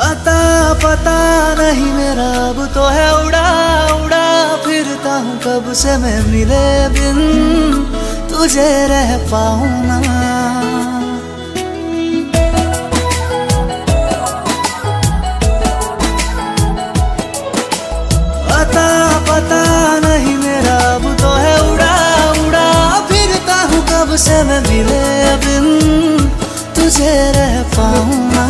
आता पता नहीं मेरा अब तो है उड़ा उड़ा फिरता हूँ, कब से मैं मिले बिन तुझे रह पाऊँ ना। आता पता नहीं मेरा अब तो है उड़ा उड़ा फिरता हूँ, कब से मैं मिले बिन तुझे रह पाऊँ ना।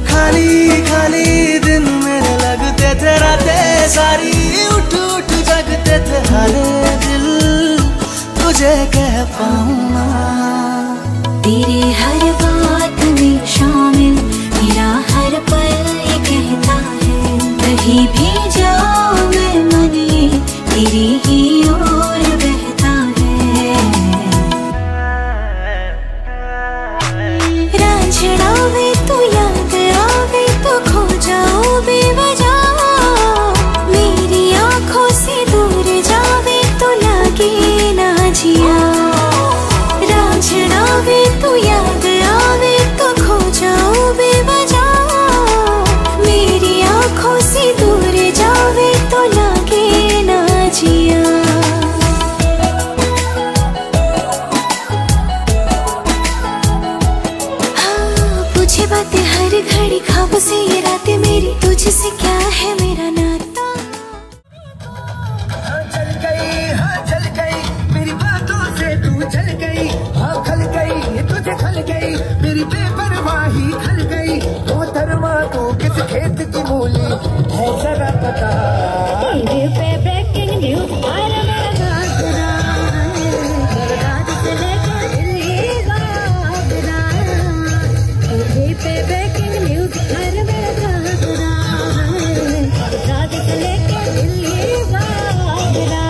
खाली खाली दिन मेरे लगते थे, रातें सारी उठ उठ जगते थे, हारे दिल तुझे कह पाऊँ ना। तेरी हर बात में शामिल मेरा हर पल ये कहता है, कहीं भी जाऊं मैं मन ये तेरी ही ओर बहता है। रांझना वे तू याद आवे तो खो है जरा पता। टीवी पे ब्रेकिंग न्यूज हर मेरा घाघरा, रात से लेकर दिल्ली आगरा। टीवी पे ब्रेकिंग न्यूज हर मेरा घाघरा, रात से लेकर दिल्ली आगरा।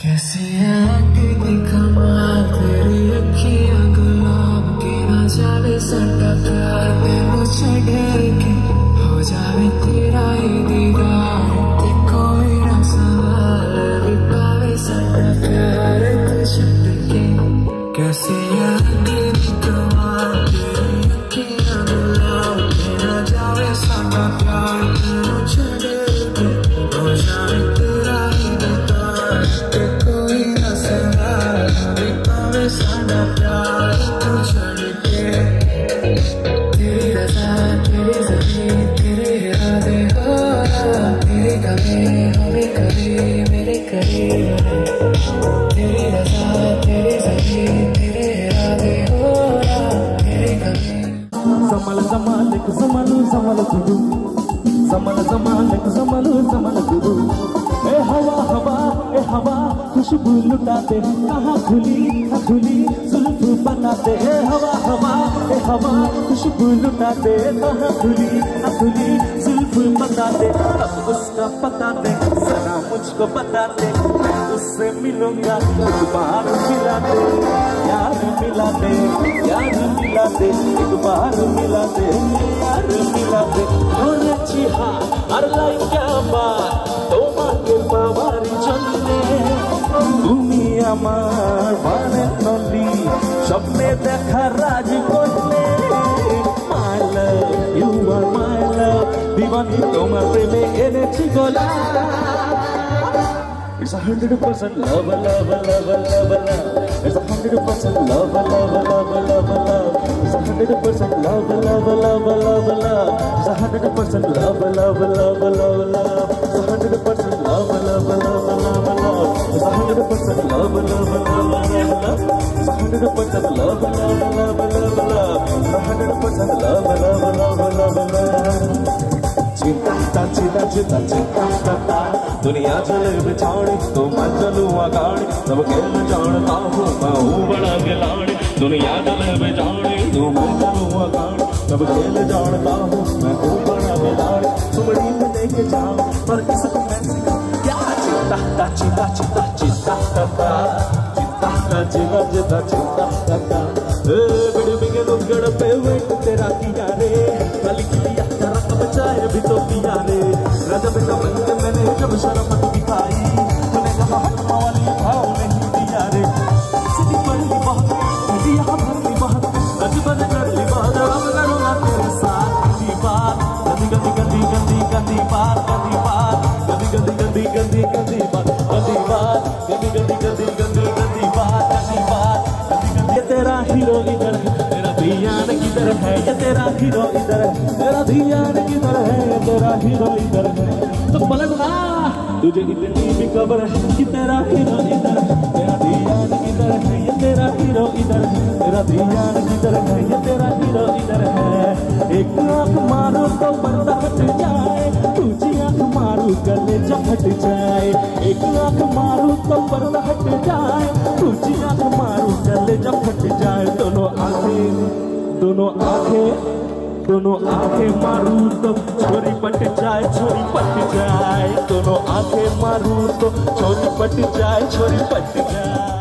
कैसी है तेरी कमाल, तेरी अखियां गुलाब की, ना जावे सटा प्यार तेनू छड़े के, हो जावे तेरा ही दीदार ते कोई ना सवाल, पावे सटा प्यार तू छड़ के। कैसी है तेरी कमाल, तेरी अखियां गुलाब की, ना जावे सटा प्यार तेनू छड़े के, हो जावे तेरा ही दीदार ते कोई ना सवाल, पावे सटा प्यार तू छड़ के। तेरी रज़ा तेरी ज़मीन तेरे इरादे हो, तेरी कभी हमें कभी मेरे करीब है। तेरी रज़ा तेरी ज़मीन तेरे इरादे हो, तेरे कभी। Zamal zamalek zamalu zamal kudu, zamal zamalek zamalu zamal kudu। ए हवा खुशबू लुटाते, कहाँ खुली जुल्फ बनाते। ए हवा खुशबू लुटाते, कहाँ खुली जुल्फ बनाते। अब उसका पता दे जरा मुझको बता दे, मैं उससे मिलूंगा एक बार मिला दे, यार मिला दे, यार मिला दे, एक बार मिला दे, यार मिला दे। और अच्छी हाँ और लाई क्या बात, তোমাকে পাওয়ার জন্যে তুমি আমার মানে নদী, স্বপ্নে দেখা রাজ করলে। মাই লাভ ইউ আর মাই লাভ, দিবানি তোমার প্রেমে এনেছি গলা। It's 100% love, love, love, love, love. It's 100% love, love, love, love, love. It's 100% love, love, love, love, love. It's 100% love, love, love, love, love. It's 100% love, love, love, love, love. It's 100% love, love, love, love, love. It's 100% love, love, love, love, love. It's 100% love, love, love, love, love. चिंता दुनिया चले बिछाड़ी तो मैं चलूँ आगाड़ी, सब खेल जानता हूँ मैं हूँ बड़ा खिलाड़ी। दुनिया चले बिछाड़ी तो मैं चलूँ आगाड़ी, सब खेल जानता हूँ मैं हूँ बड़ा खिलाड़ी। सुमड़ी में लेके जाऊँ पर इसको मैं क्या चिंता बिगड़ लुगड़ पे वेट तेरा किया रे, कल किया तेरा कब चाहे भी तो पिया रे। राजा बेटा बन के मैंने जब शर्म दिखाई, तूने कहा हटमा वाली भाव नहीं दिया रे। सिटी पढ़ी बहुत यहाँ भरनी बहुत, रज बन कर ली बहुत, अब करूँगा तेरे साथ की बात। गंदी गंदी गंदी गंदी गंदी बात, गंदी बात, गंदी गंदी गंदी गंदी गंदी बात, गंदी बात, गंदी गंदी गंदी गंदी गंदी बात, गंदी बात, गंदी गंदी। ये तेरा हीरो इधर है, तेरा धियान किधर है, ये तेरा हीरो इधर है, तेरा धियान किधर है, ये तेरा हीरो इधर है। तो पलटना तुझे इतनी भी खबर है कि तेरा हीरो इधर है, तेरा धियान किधर है, ये तेरा हीरो इधर है, तेरा धियान किधर है, ये तेरा हीरो इधर है। एक आंख मारो तो पर्दा हट जाए, दूसरी आंख मारो गले झपट जाए। एक आंख मारो तो पर्दा हट जाए, दूसरी आंख मारो गले झपट जाए। दोनों आंखें मारू तो छोरी पट जाए, छोरी पट जाए। दोनों आंखें मारू तो छोरी पट जाए, छोरी पट जाए।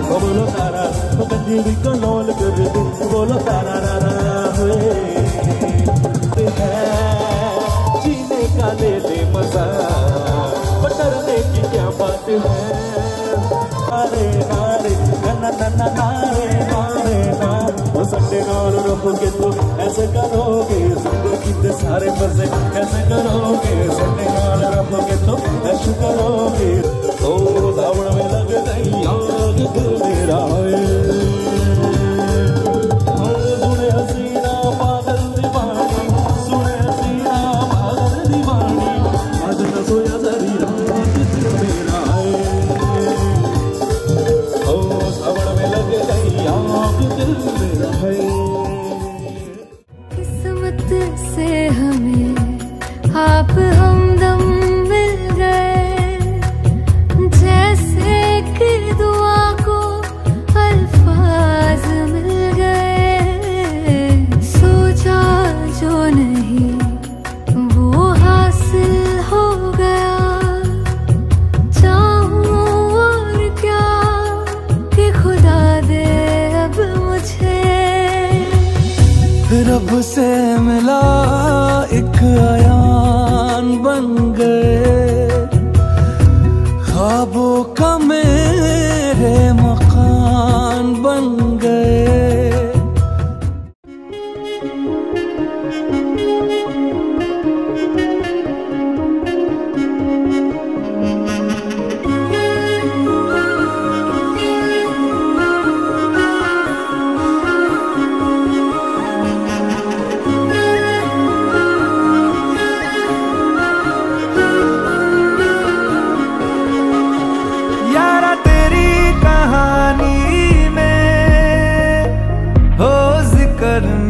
बोलो तारा तो गंजीरी को लोल कर दे, बोलो तारा है जीने का ले ले मजा, डरने की क्या बात है। नारे नारे ना ना ना नारे नारे ना, वो संडे नाल रखोगे तो ऐसे करोगे, जिंदगी के सारे मजे कैसे करोगे। संडे नाल रखोगे तो ऐसे करोगे, तो सावण में लग गई आग दिल मेरा है। सुने हसीना पागल दीवानी, सुने हसीना पागल दीवानी। मक्का मेरे मकान बन गए।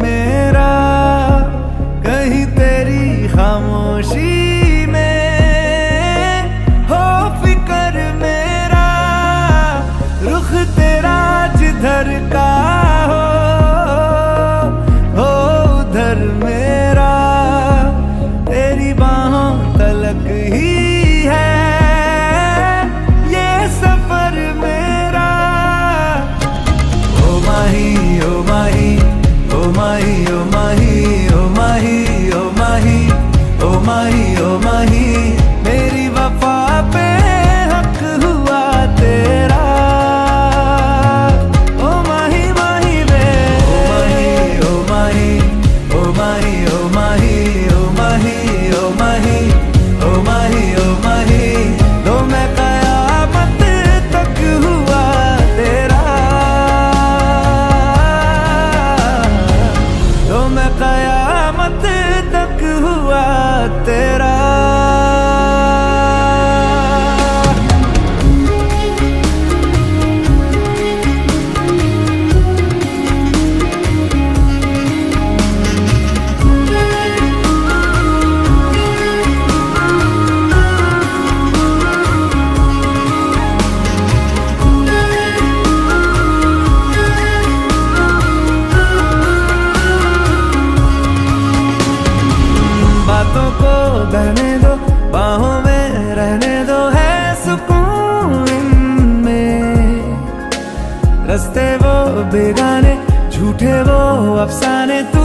मेरा कहीं तेरी खामोशी में हो फिकर मेरा, रुख तेरा जिधर का हो उधर मेरा, तेरी बाहों तलक ही है ये सफर मेरा। ओ माही ओ माही ओ माही ओ माही ओ माही ओ माही ओ माही ओ माही, मेरी वफा पे हक हुआ तेरा। ओ माही माही वे ओ माही ओ माही ओ माही ओ माही ओ माही ओ माही ओ माही, लो मैं कयामत तक हुआ तेरा, तो मैं कयामत तक हुआ तेरा। बातों को बहने दो, बाहों में रहने दो, है सुकून इनमें। रास्ते वो बेगाने, झूठे वो अफसाने, तू